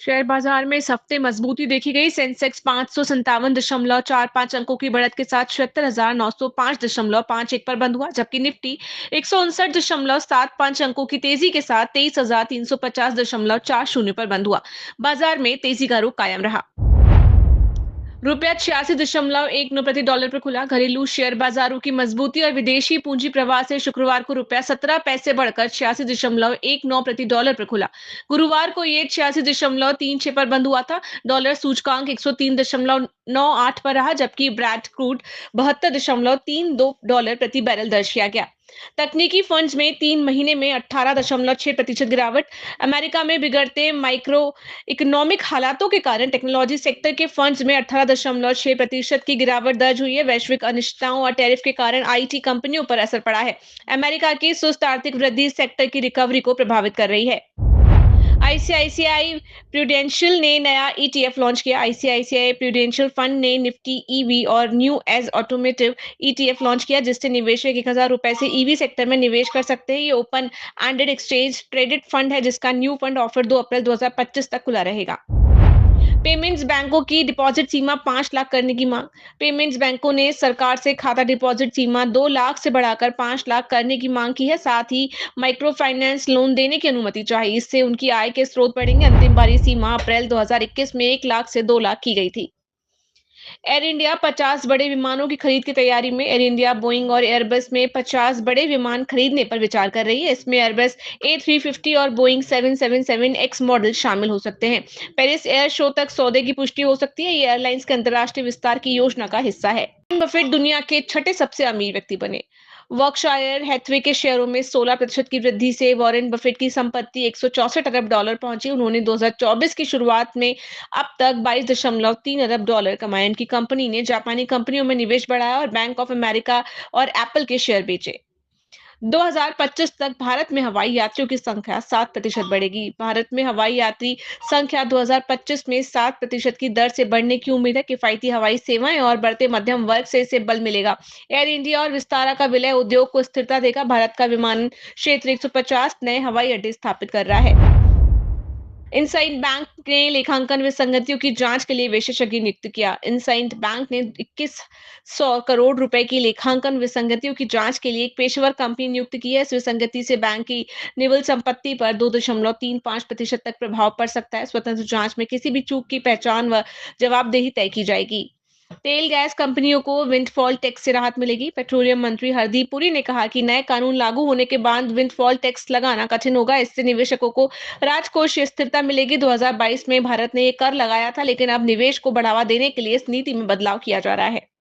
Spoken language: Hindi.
शेयर बाजार में इस हफ्ते मजबूती देखी गई। सेंसेक्स 557.45 अंकों की बढ़त के साथ 76,905.51 पर बंद हुआ, जबकि निफ्टी 159.75 अंकों की तेजी के साथ 23,350.40 पर बंद हुआ। बाजार में तेजी का रुख कायम रहा। रुपया 86.19 प्रति डॉलर पर खुला। घरेलू शेयर बाजारों की मजबूती और विदेशी पूंजी प्रवाह से शुक्रवार को रुपया 17 पैसे बढ़कर 86.19 प्रति डॉलर पर खुला। गुरुवार को ये 86.36 पर बंद हुआ था। डॉलर सूचकांक 103.98 पर रहा, जबकि ब्रेंट क्रूड 72.32 डॉलर प्रति बैरल दर्ज किया गया। तकनीकी फंड्स में 3 महीने में 18.6% गिरावट। अमेरिका में बिगड़ते माइक्रो इकोनॉमिक हालातों के कारण टेक्नोलॉजी सेक्टर के फंड्स में 18.6% की गिरावट दर्ज हुई है। वैश्विक अनिश्चितताओं और टैरिफ के कारण आईटी कंपनियों पर असर पड़ा है। अमेरिका की सुस्त आर्थिक वृद्धि सेक्टर की रिकवरी को प्रभावित कर रही है। आईसीआईसीआई प्रूडेंशियल ने नया ईटीएफ लॉन्च किया। आईसीआईसीआई प्रूडेंशियल फंड ने निफ्टी ईवी और new age automotive ETF launch किया, जिससे निवेशक 1,000 रुपए से ईवी सेक्टर में निवेश कर सकते हैं। ये open ended exchange traded fund है, जिसका न्यू फंड ऑफर 2 अप्रैल 2025 तक खुला रहेगा। पेमेंट्स बैंकों की डिपॉजिट सीमा 5 लाख करने की मांग। पेमेंट्स बैंकों ने सरकार से खाता डिपॉजिट सीमा 2 लाख से बढ़ाकर 5 लाख करने की मांग की है। साथ ही माइक्रो फाइनेंस लोन देने की अनुमति चाहिए। इससे उनकी आय के स्रोत बढ़ेंगे। अंतिम बारी सीमा अप्रैल 2021 में 1 लाख से 2 लाख की गई थी। एयर इंडिया 50 बड़े विमानों की खरीद की तैयारी में। एयर इंडिया बोइंग और एयरबस में 50 बड़े विमान खरीदने पर विचार कर रही है। इसमें एयरबस A350 और बोइंग 777X मॉडल शामिल हो सकते हैं। पेरिस एयर शो तक सौदे की पुष्टि हो सकती है। ये एयरलाइंस के अंतर्राष्ट्रीय विस्तार की योजना का हिस्सा है। वॉरेन बफेट दुनिया के छठे सबसे अमीर व्यक्ति बने। वर्कशायर हैथवे के शेयरों में 16% की वृद्धि से वॉरेन बफेट की संपत्ति 164 अरब डॉलर पहुंची। उन्होंने 2024 की शुरुआत में अब तक 22.3 अरब डॉलर कमाए। इनकी कंपनी ने जापानी कंपनियों में निवेश बढ़ाया और बैंक ऑफ अमेरिका और एप्पल के शेयर बेचे। 2025 तक भारत में हवाई यात्रियों की संख्या 7% बढ़ेगी। भारत में हवाई यात्री संख्या 2025 में 7% की दर से बढ़ने की उम्मीद है। किफायती हवाई सेवाएं और बढ़ते मध्यम वर्ग से इसे बल मिलेगा। एयर इंडिया और विस्तारा का विलय उद्योग को स्थिरता देगा। भारत का विमान क्षेत्र 150 नए हवाई अड्डे स्थापित कर रहा है। इनसाइड बैंक ने लेखांकन विसंगतियों की जांच के लिए विशेषज्ञ नियुक्त किया। इनसाइड बैंक ने 2100 करोड़ रुपए की लेखांकन विसंगतियों की जांच के लिए एक पेशेवर कंपनी नियुक्त की है। इस विसंगति से बैंक की निवल संपत्ति पर 2.35% तक प्रभाव पड़ सकता है। स्वतंत्र जांच में किसी भी चूक की पहचान व जवाबदेही तय की जाएगी। तेल गैस कंपनियों को विंडफॉल टैक्स से राहत मिलेगी। पेट्रोलियम मंत्री हरदीप पुरी ने कहा कि नए कानून लागू होने के बाद विंडफॉल टैक्स लगाना कठिन होगा। इससे निवेशकों को राजकोषीय स्थिरता मिलेगी। 2022 में भारत ने ये कर लगाया था, लेकिन अब निवेश को बढ़ावा देने के लिए इस नीति में बदलाव किया जा रहा है।